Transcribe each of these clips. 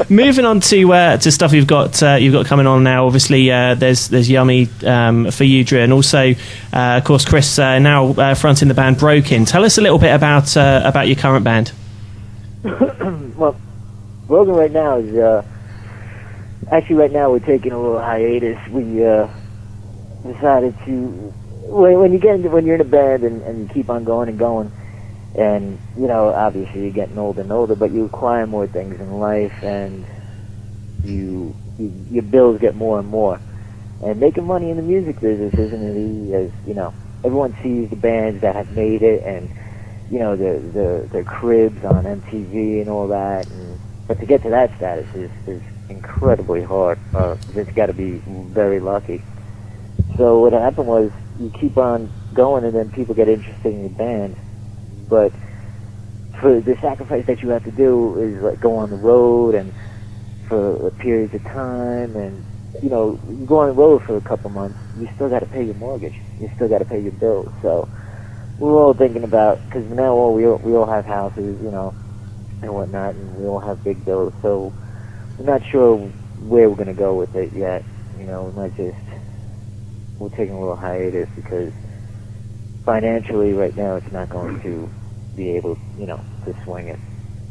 Moving on to stuff you've got coming on now. Obviously, there's Yummy for you, Drew, and also, of course, Chris now fronting the band Broken. Tell us a little bit about your current band. Well, Broken right now is actually right now we're taking a little hiatus. We decided to when you're in a band and you keep on going and going. And, you know, obviously you're getting older and older, but you acquire more things in life, and your bills get more and more. And making money in the music business isn't as easy as, you know, everyone sees the bands that have made it, and, you know, their cribs on MTV and all that. But to get to that status is incredibly hard. You've got to be very lucky. So what happened was you keep on going, and then people get interested in your band. But for the sacrifice that you have to do is like go on the road and for periods of time, and you know, you go on the road for a couple months, you still got to pay your mortgage, you still got to pay your bills. So we're all thinking about, because now we all have houses, you know, and whatnot, and we all have big bills. So we're not sure where we're gonna go with it yet. You know, we're taking a little hiatus because financially, right now, it's not going to be able, you know, to swing it.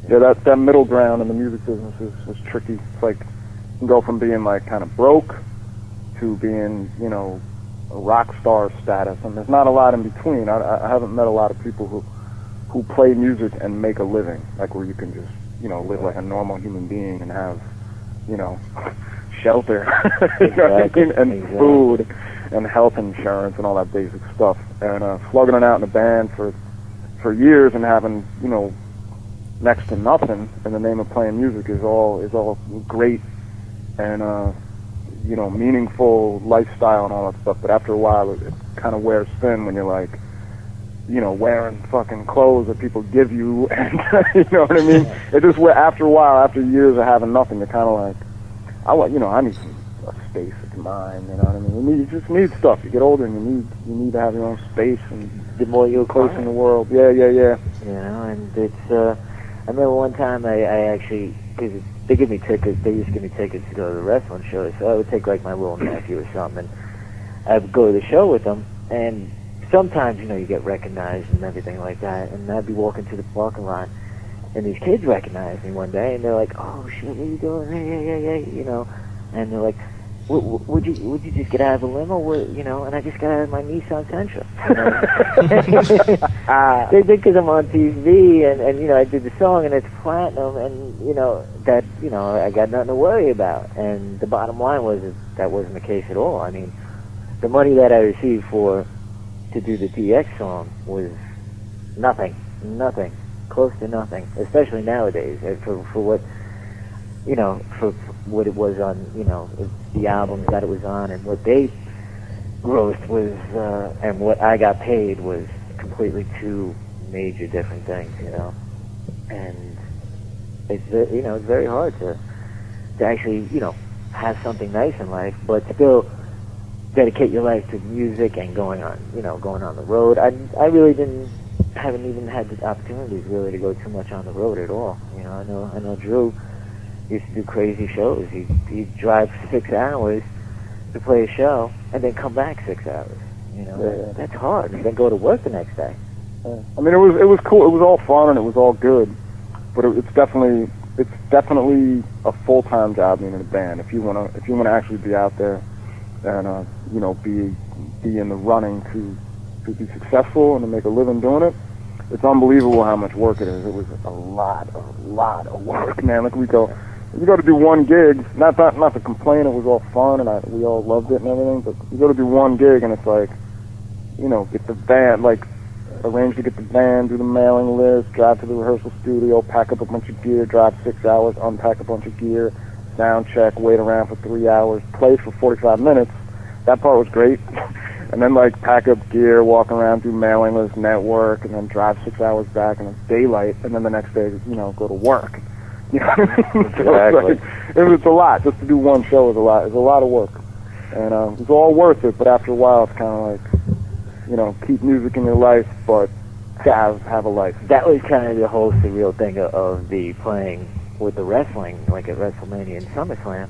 Yeah, that middle ground in the music business is tricky. It's like you can go from being like kind of broke to being, you know, a rock star status, and there's not a lot in between. I haven't met a lot of people who play music and make a living, like where you can just, you know, live like a normal human being and have, you know, shelter, you know what I mean? And food and health insurance and all that basic stuff. And slugging it out in a band for years and having, you know, next to nothing in the name of playing music is all great and you know, meaningful lifestyle and all that stuff. But after a while, it kind of wears thin when you're like, you know, wearing fucking clothes that people give you, and you know what I mean? It just, after a while, after years of having nothing, you're kind of like, I need a space of mine, you know what I mean? You just need stuff. You get older and you need to have your own space, and the more you're close in the world. Yeah. You know, and it's, I remember one time I actually, because they used to give me tickets to go to the wrestling shows, so I would take like my little nephew or something, and I would go to the show with them, and sometimes, you know, you get recognized and everything like that, and I'd be walking to the parking lot, and these kids recognized me one day, and they're like, "Oh shit, what are you doing? Hey, you know," and they're like, would you just get out of a limo? You know, and I just got out of my Nissan Sentra. You know? They think because I'm on TV and you know, I did the song and it's platinum, and you know, that, you know, I got nothing to worry about. And the bottom line was that wasn't the case at all. I mean, the money that I received to do the DX song was nothing, close to nothing, especially nowadays for what, you know, for what it was on, you know, the albums that it was on, and what they grossed was, and what I got paid was completely two major different things, you know. And it's, you know, it's very hard to actually, you know, have something nice in life, but still dedicate your life to music and going on the road. I really haven't even had the opportunities really to go too much on the road at all. You know, I know Drew used to do crazy shows. He'd drive 6 hours to play a show and then come back 6 hours. You know, that's hard. And then go to work the next day. I mean, it was cool. It was all fun and it was all good, but it's definitely a full-time job being in a band. If you wanna actually be out there and you know, be in the running to be successful and to make a living doing it, it's unbelievable how much work it is. It was a lot of work, man. Like we go to do one gig, not to complain, it was all fun and we all loved it and everything, but you go to do one gig and it's like, you know, get the band, like arrange to get the band, do the mailing list, drive to the rehearsal studio, pack up a bunch of gear, drive 6 hours, unpack a bunch of gear, sound check, wait around for 3 hours, play for 45 minutes. That part was great. And then like pack up gear, walk around, do mailing list, network, and then drive 6 hours back and it's daylight, and then the next day, you know, go to work. You know what I mean? Exactly. So it's a lot. Just to do one show is a lot. It's a lot of work. And it's all worth it, but after a while it's kind of like, you know, keep music in your life, but have a life. That was kind of the whole surreal thing of the playing with the wrestling, like at WrestleMania and SummerSlam,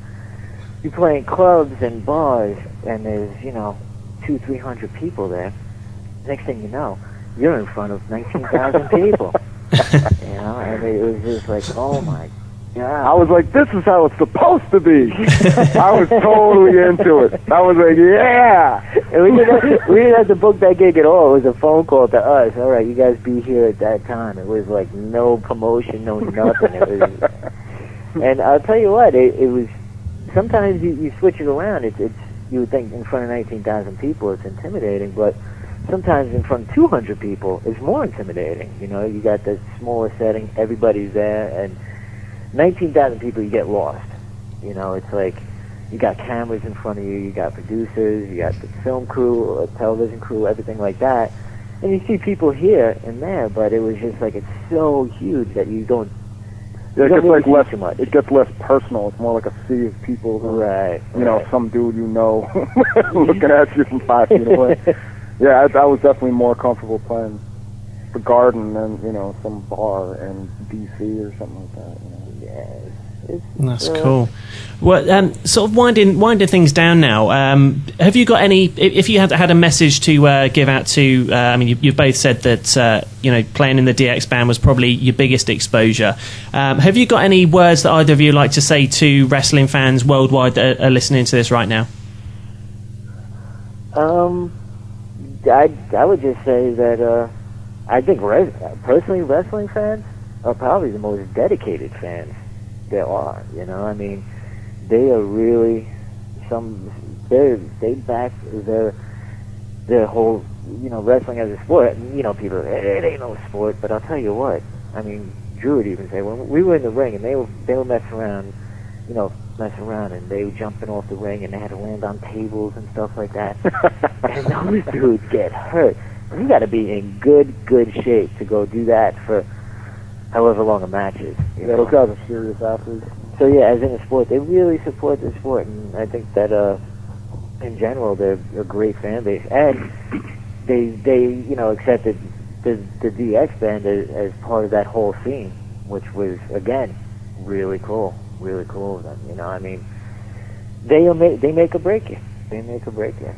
you play in clubs and bars, and there's 200-300 people there. Next thing you know, you're in front of 19,000 people. And it was just like, oh my God. I was like, this is how it's supposed to be. I was totally into it. I was like, yeah. And we didn't have to book that gig at all. It was a phone call to us. All right, you guys be here at that time. It was like no promotion, no nothing. It was, and I'll tell you what, it was. Sometimes you switch it around. It's you would think in front of 19,000 people it's intimidating, but sometimes in front of 200 people it's more intimidating. You got the smaller setting, everybody's there, and 19,000 people, you get lost. It's like you got cameras in front of you, you got producers, you got the film crew, a television crew, everything like that, and you see people here and there, but it was just like it's so huge that you don't. Yeah, it gets less too much. It gets less personal. It's more like a sea of people. Right. Some dude looking at you from 5 feet away. Yeah, I was definitely more comfortable playing the Garden than some bar in D.C. or something like that. Yeah. That's cool. Well, sort of winding things down now. Have you got any? If you had a message to give out to, I mean, you've both said that playing in the DX band was probably your biggest exposure. Have you got any words that either of you like to say to wrestling fans worldwide that are listening to this right now? I would just say that I think personally wrestling fans are probably the most dedicated fans there are. I mean, they are really they back their whole wrestling as a sport. People it ain't no sport, but I'll tell you what. I mean, Drew would even say when we were in the ring and they would mess around, and they were jumping off the ring and they had to land on tables and stuff like that. And those dudes get hurt. You got to be in good shape to go do that for however long a match is. Those guys are serious athletes. So yeah, as in a sport, they really support the sport, and I think that in general they're a great fan base, and they accepted the DX band as part of that whole scene, which was again really cool of them. I mean, they make or break it. They make or break it.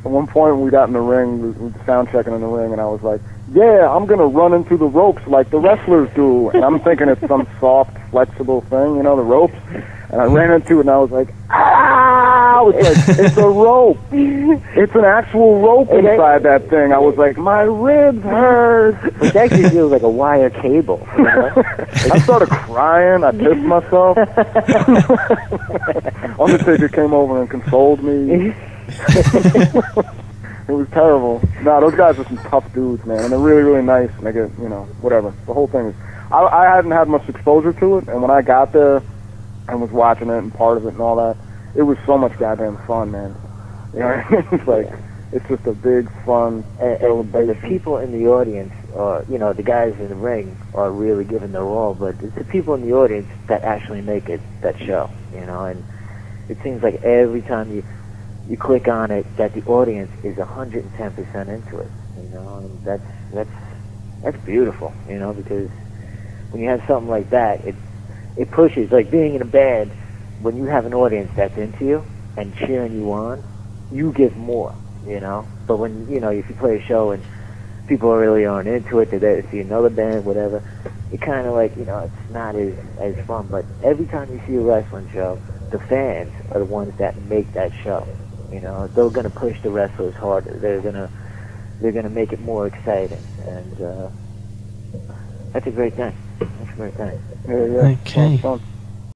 At one point we got in the ring, we were sound checking in the ring, and I was like, yeah, I'm going to run into the ropes like the wrestlers do. And I'm thinking it's some soft, flexible thing, the ropes. And I ran into it, and I was like, ah! I was like, it's a rope. It's an actual rope inside that thing. I was like, my ribs hurt. It actually feels like a wire cable. I started crying. I pissed myself. Undertaker came over and consoled me. It was terrible. No, those guys are some tough dudes, man, and they're really, really nice. And they get, whatever. The whole thing is, I hadn't had much exposure to it, and when I got there and was watching it and part of it and all that, it was so much goddamn fun, man. It's like, it's just a big, fun celebration. And the people in the audience, the guys in the ring are really giving their all, but it's the people in the audience that actually make it, that show, and it seems like every time you click on it, that the audience is 110% into it, and that's beautiful, because when you have something like that, it pushes, like being in a band, when you have an audience that's into you and cheering you on, you give more, but when, if you play a show and people really aren't into it, they're there to see another band, whatever, it kind of like, it's not as fun, but every time you see a wrestling show, the fans are the ones that make that show. They're going to push the wrestlers harder. They're going to make it more exciting, and that's a great thing. That's a great thing. Yeah. Okay. Fun.